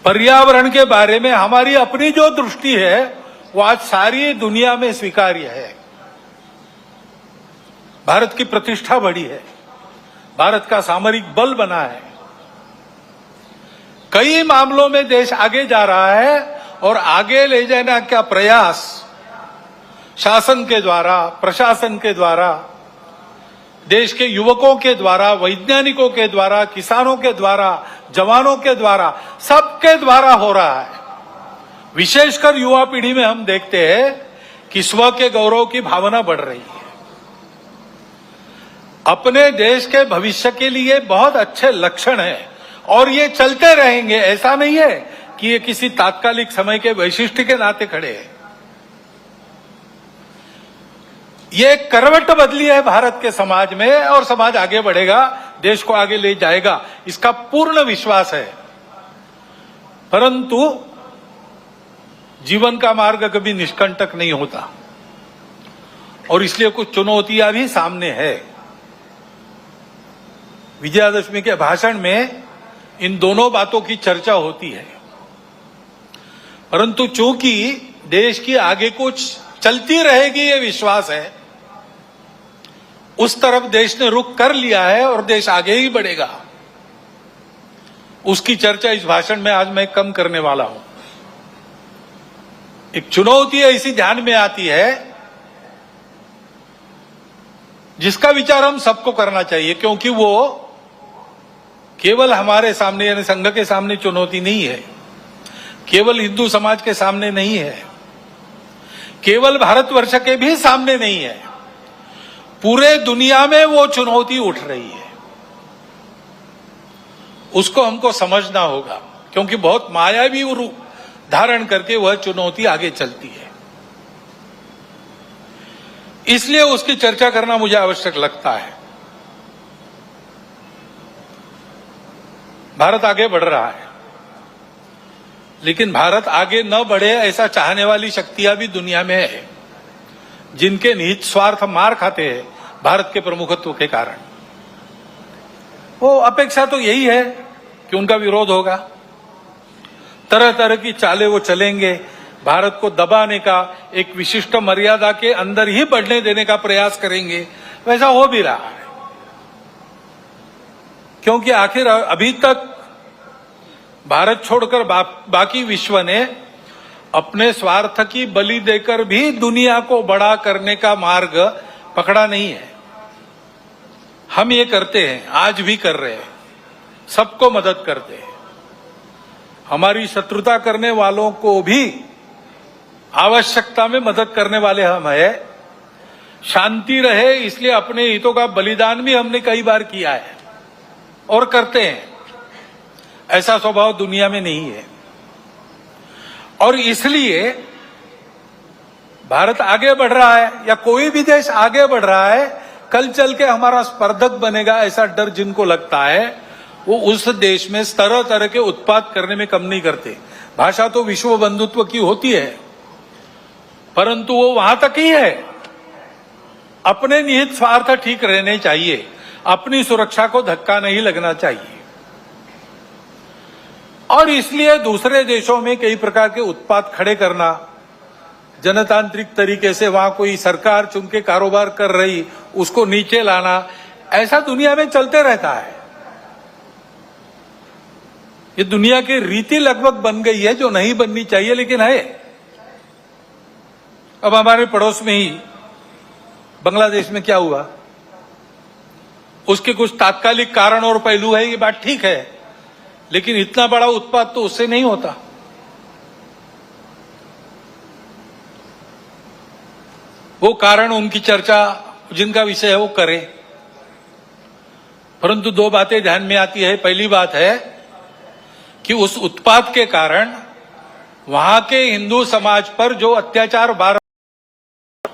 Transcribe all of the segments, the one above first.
पर्यावरण के बारे में हमारी अपनी जो दृष्टि है वो आज सारी दुनिया में स्वीकार्य है। भारत की प्रतिष्ठा बढ़ी है, भारत का सामरिक बल बना है, कई मामलों में देश आगे जा रहा है और आगे ले जाने का प्रयास शासन के द्वारा, प्रशासन के द्वारा, देश के युवकों के द्वारा, वैज्ञानिकों के द्वारा, किसानों के द्वारा, जवानों के द्वारा, सबके द्वारा हो रहा है। विशेषकर युवा पीढ़ी में हम देखते हैं कि स्व के गौरव की भावना बढ़ रही है। अपने देश के भविष्य के लिए बहुत अच्छे लक्षण हैं और ये चलते रहेंगे। ऐसा नहीं है कि ये किसी तात्कालिक समय के वैशिष्ट्य के नाते खड़े हैं। ये करवट बदली है भारत के समाज में और समाज आगे बढ़ेगा, देश को आगे ले जाएगा, इसका पूर्ण विश्वास है। परंतु जीवन का मार्ग कभी निष्कंटक नहीं होता और इसलिए कुछ चुनौतियां भी सामने है। विजयादशमी के भाषण में इन दोनों बातों की चर्चा होती है, परंतु चूंकि देश की आगे कुछ चलती रहेगी ये विश्वास है, उस तरफ देश ने रुख कर लिया है और देश आगे ही बढ़ेगा। उसकी चर्चा इस भाषण में आज मैं कम करने वाला हूं। एक चुनौती ऐसी ध्यान में आती है जिसका विचार हम सबको करना चाहिए, क्योंकि वो केवल हमारे सामने यानी संघ के सामने चुनौती नहीं है, केवल हिंदू समाज के सामने नहीं है, केवल भारतवर्ष के भी सामने नहीं है, पूरे दुनिया में वो चुनौती उठ रही है। उसको हमको समझना होगा, क्योंकि बहुत मायावी रूप धारण करके वह चुनौती आगे चलती है। इसलिए उसकी चर्चा करना मुझे आवश्यक लगता है। भारत आगे बढ़ रहा है, लेकिन भारत आगे न बढ़े ऐसा चाहने वाली शक्तियां भी दुनिया में है, जिनके निहित स्वार्थ मार खाते हैं भारत के प्रमुखत्व के कारण। वो अपेक्षा तो यही है कि उनका विरोध होगा, तरह तरह की चालें वो चलेंगे, भारत को दबाने का, एक विशिष्ट मर्यादा के अंदर ही बढ़ने देने का प्रयास करेंगे। वैसा हो भी रहा है, क्योंकि आखिर अभी तक भारत छोड़कर बाकी विश्व ने अपने स्वार्थ की बलि देकर भी दुनिया को बड़ा करने का मार्ग पकड़ा नहीं है। हम ये करते हैं, आज भी कर रहे हैं, सबको मदद करते हैं। हमारी शत्रुता करने वालों को भी आवश्यकता में मदद करने वाले हम हैं। शांति रहे इसलिए अपने हितों का बलिदान भी हमने कई बार किया है और करते हैं। ऐसा स्वभाव दुनिया में नहीं है और इसलिए भारत आगे बढ़ रहा है या कोई भी देश आगे बढ़ रहा है, कल चल के हमारा स्पर्धक बनेगा ऐसा डर जिनको लगता है, वो उस देश में तरह तरह के उत्पाद करने में कम नहीं करते। भाषा तो विश्व बंधुत्व की होती है, परंतु वो वहां तक ही है। अपने निहित स्वार्थ ठीक रहने चाहिए, अपनी सुरक्षा को धक्का नहीं लगना चाहिए। और इसलिए दूसरे देशों में कई प्रकार के उत्पाद खड़े करना, जनतांत्रिक तरीके से वहां कोई सरकार चुन के कारोबार कर रही, उसको नीचे लाना, ऐसा दुनिया में चलते रहता है। ये दुनिया की रीति लगभग बन गई है, जो नहीं बननी चाहिए लेकिन है। अब हमारे पड़ोस में ही बांग्लादेश में क्या हुआ, उसके कुछ तात्कालिक कारण और पहलू है, ये बात ठीक है, लेकिन इतना बड़ा उत्पाद तो उससे नहीं होता। वो कारण उनकी चर्चा जिनका विषय है वो करें, परंतु दो बातें ध्यान में आती है। पहली बात है कि उस उत्पाद के कारण वहां के हिंदू समाज पर जो अत्याचार बार,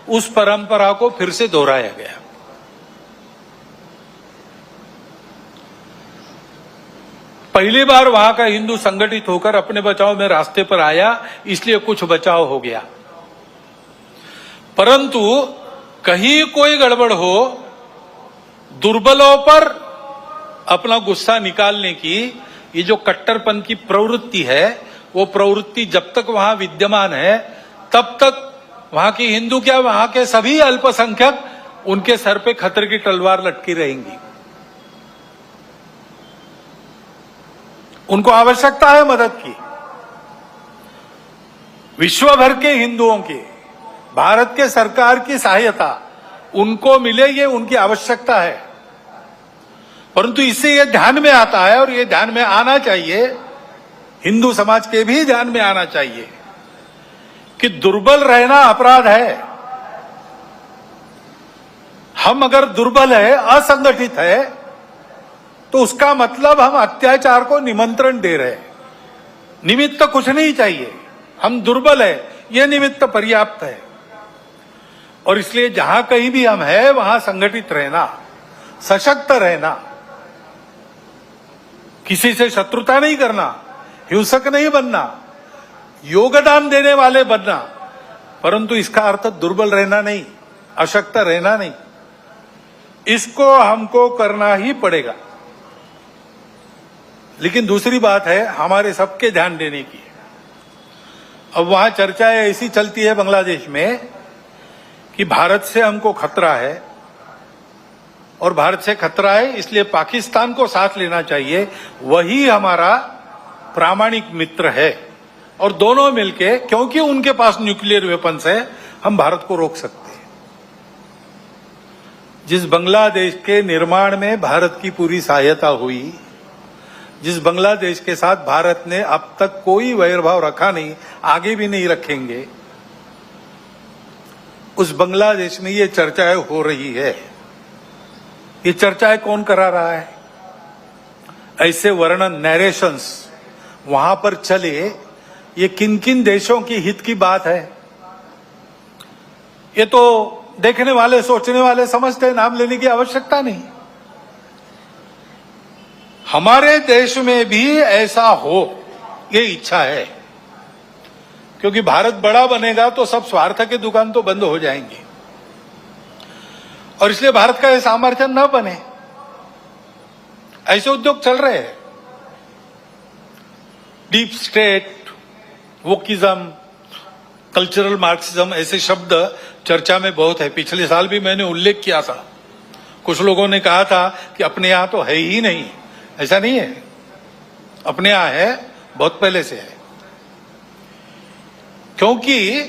उस परंपरा को फिर से दोहराया गया। पहली बार वहां का हिंदू संगठित होकर अपने बचाव में रास्ते पर आया, इसलिए कुछ बचाव हो गया। परंतु कहीं कोई गड़बड़ हो, दुर्बलों पर अपना गुस्सा निकालने की ये जो कट्टरपन की प्रवृत्ति है, वो प्रवृत्ति जब तक वहां विद्यमान है तब तक वहां की हिंदू क्या, वहां के सभी अल्पसंख्यक उनके सर पे खतरे की तलवार लटकी रहेंगी। उनको आवश्यकता है मदद की। विश्व भर के हिंदुओं की भारत के सरकार की सहायता उनको मिले, ये उनकी आवश्यकता है। परंतु इससे ये ध्यान में आता है, और ये ध्यान में आना चाहिए, हिंदू समाज के भी ध्यान में आना चाहिए कि दुर्बल रहना अपराध है। हम अगर दुर्बल है, असंगठित है, तो उसका मतलब हम अत्याचार को निमंत्रण दे रहे हैं। निमित्त कुछ नहीं चाहिए, हम दुर्बल है, यह निमित्त पर्याप्त है। और इसलिए जहां कहीं भी हम हैं वहां संगठित रहना, सशक्त रहना, किसी से शत्रुता नहीं करना, हिंसक नहीं बनना, योगदान देने वाले बनना, परंतु इसका अर्थ दुर्बल रहना नहीं, अशक्त रहना नहीं। इसको हमको करना ही पड़ेगा। लेकिन दूसरी बात है हमारे सबके ध्यान देने की। अब वहां चर्चाएं ऐसी चलती है बांग्लादेश में कि भारत से हमको खतरा है, और भारत से खतरा है इसलिए पाकिस्तान को साथ लेना चाहिए, वही हमारा प्रामाणिक मित्र है। और दोनों मिलके, क्योंकि उनके पास न्यूक्लियर वेपन्स है, हम भारत को रोक सकते हैं। जिस बांग्लादेश के निर्माण में भारत की पूरी सहायता हुई, जिस बांग्लादेश के साथ भारत ने अब तक कोई वैरभाव रखा नहीं, आगे भी नहीं रखेंगे, उस बांग्लादेश में ये चर्चाएं हो रही है। ये चर्चाएं कौन करा रहा है? ऐसे वर्णन, नैरेशंस वहां पर चले, ये किन किन देशों की हित की बात है? ये तो देखने वाले, सोचने वाले समझते हैं, नाम लेने की आवश्यकता नहीं। हमारे देश में भी ऐसा हो, ये इच्छा है, क्योंकि भारत बड़ा बनेगा तो सब स्वार्थ की दुकान तो बंद हो जाएंगी, और इसलिए भारत का यह सामर्थ्य न बने। ऐसे उद्योग चल रहे हैं। Deep state, wokeism, cultural Marxism, ऐसे शब्द चर्चा में बहुत है। पिछले साल भी मैंने उल्लेख किया था। कुछ लोगों ने कहा था कि अपने यहां तो है ही नहीं। ऐसा नहीं है, अपने यहां है, बहुत पहले से है। क्योंकि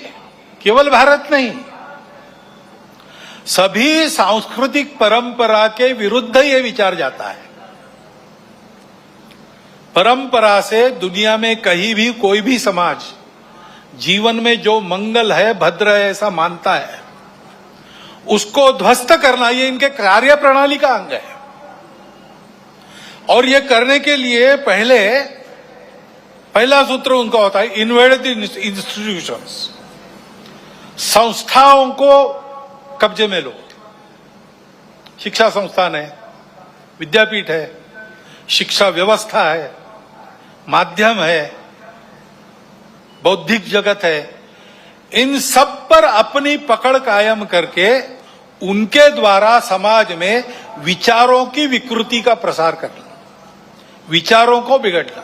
केवल भारत नहीं, सभी सांस्कृतिक परंपरा के विरुद्ध ये विचार जाता है। परंपरा से दुनिया में कहीं भी कोई भी समाज जीवन में जो मंगल है, भद्र है, ऐसा मानता है, उसको ध्वस्त करना ये इनके कार्य प्रणाली का अंग है। और ये करने के लिए पहला सूत्र उनका होता है, इन्वेड द इंस्टीट्यूशंस। संस्थाओं को कब्जे में लो। शिक्षा संस्थान है, विद्यापीठ है, शिक्षा व्यवस्था है, माध्यम है, बौद्धिक जगत है, इन सब पर अपनी पकड़ कायम करके उनके द्वारा समाज में विचारों की विकृति का प्रसार करना, विचारों को बिगड़ना,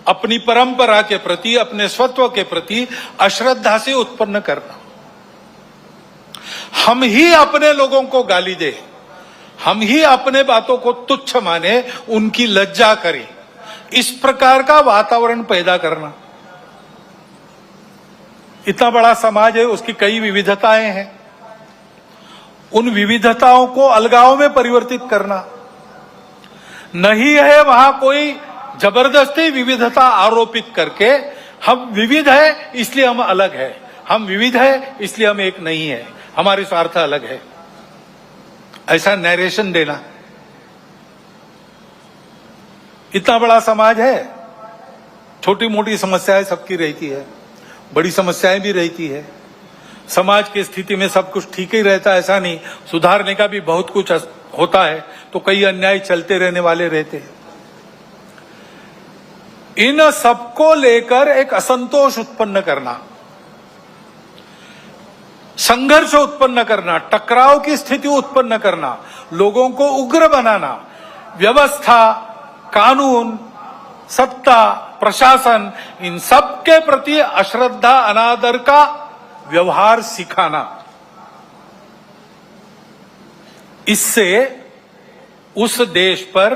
अपनी परंपरा के प्रति, अपने स्वत्व के प्रति अश्रद्धा से उत्पन्न करना। हम ही अपने लोगों को गाली दे, हम ही अपने बातों को तुच्छ माने, उनकी लज्जा करें, इस प्रकार का वातावरण पैदा करना। इतना बड़ा समाज है, उसकी कई विविधताएं हैं, उन विविधताओं को अलगाव में परिवर्तित करना। नहीं है वहां कोई जबरदस्ती विविधता आरोपित करके हम विविध है इसलिए हम अलग है, हम विविध है इसलिए हम एक नहीं है, हमारे स्वार्थ अलग है, ऐसा नैरेशन देना। इतना बड़ा समाज है, छोटी मोटी समस्याएं सबकी रहती है, बड़ी समस्याएं भी रहती है। समाज की स्थिति में सब कुछ ठीक ही रहता है ऐसा नहीं, सुधारने का भी बहुत कुछ होता है, तो कई अन्याय चलते रहने वाले रहते हैं। इन सबको लेकर एक असंतोष उत्पन्न करना, संघर्ष उत्पन्न करना, टकराव की स्थिति उत्पन्न करना, लोगों को उग्र बनाना, व्यवस्था, कानून, सत्ता, प्रशासन, इन सब के प्रति अश्रद्धा, अनादर का व्यवहार सिखाना, इससे उस देश पर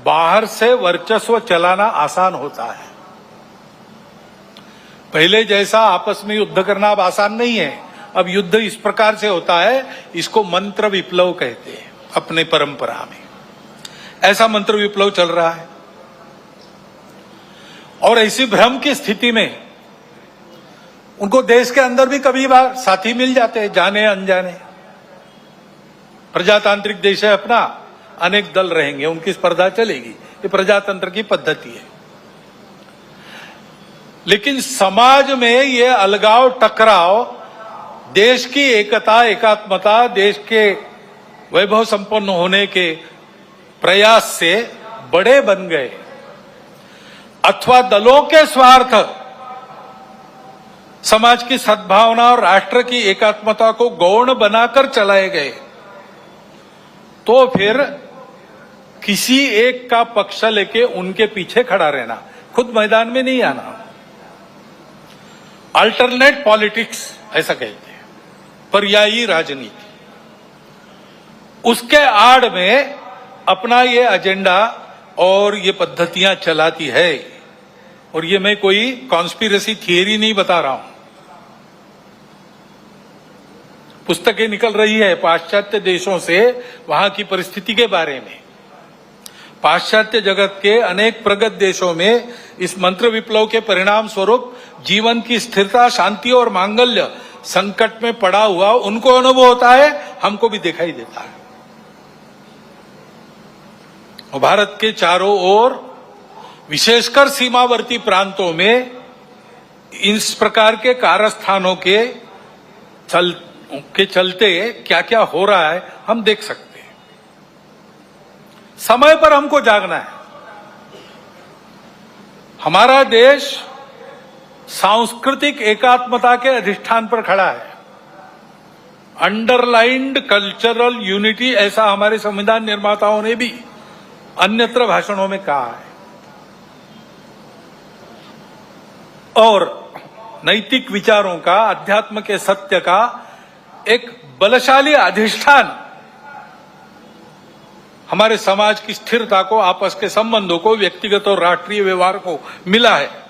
बाहर से वर्चस्व चलाना आसान होता है। पहले जैसा आपस में युद्ध करना अब आसान नहीं है। अब युद्ध इस प्रकार से होता है, इसको मंत्र विप्लव कहते हैं अपने परंपरा में। ऐसा मंत्र विप्लव चल रहा है और ऐसी भ्रम की स्थिति में उनको देश के अंदर भी कभी बार साथी मिल जाते हैं, जाने अनजाने। प्रजातांत्रिक देश है अपना, अनेक दल रहेंगे, उनकी स्पर्धा चलेगी, ये प्रजातंत्र की पद्धति है। लेकिन समाज में ये अलगाव, टकराव देश की एकता, एकात्मता, देश के वैभव संपन्न होने के प्रयास से बड़े बन गए, अथवा दलों के स्वार्थ समाज की सद्भावना और राष्ट्र की एकात्मता को गौण बनाकर चलाए गए, तो फिर किसी एक का पक्ष लेके उनके पीछे खड़ा रहना, खुद मैदान में नहीं आना, अल्टरनेट पॉलिटिक्स ऐसा कहते हैं, पर्यायी राजनीति, उसके आड़ में अपना ये एजेंडा और ये पद्धतियां चलाती है। और ये मैं कोई कॉन्स्पिरेसी थियरी नहीं बता रहा हूं, पुस्तकें निकल रही है पाश्चात्य देशों से वहां की परिस्थिति के बारे में। पाश्चात्य जगत के अनेक प्रगत देशों में इस मंत्र विप्लव के परिणाम स्वरूप जीवन की स्थिरता, शांति और मांगल्य संकट में पड़ा हुआ उनको अनुभव होता है, हमको भी दिखाई देता है। और भारत के चारों ओर, विशेषकर सीमावर्ती प्रांतों में इस प्रकार के कारस्थानों के चलते क्या क्या हो रहा है हम देख सकते हैं। समय पर हमको जागना है। हमारा देश सांस्कृतिक एकात्मता के अधिष्ठान पर खड़ा है। अंडरलाइंड कल्चरल यूनिटी, ऐसा हमारे संविधान निर्माताओं ने भी अन्यत्र भाषणों में कहा है। और नैतिक विचारों का, अध्यात्म के सत्य का एक बलशाली अधिष्ठान हमारे समाज की स्थिरता को, आपस के संबंधों को, व्यक्तिगत और राष्ट्रीय व्यवहार को मिला है।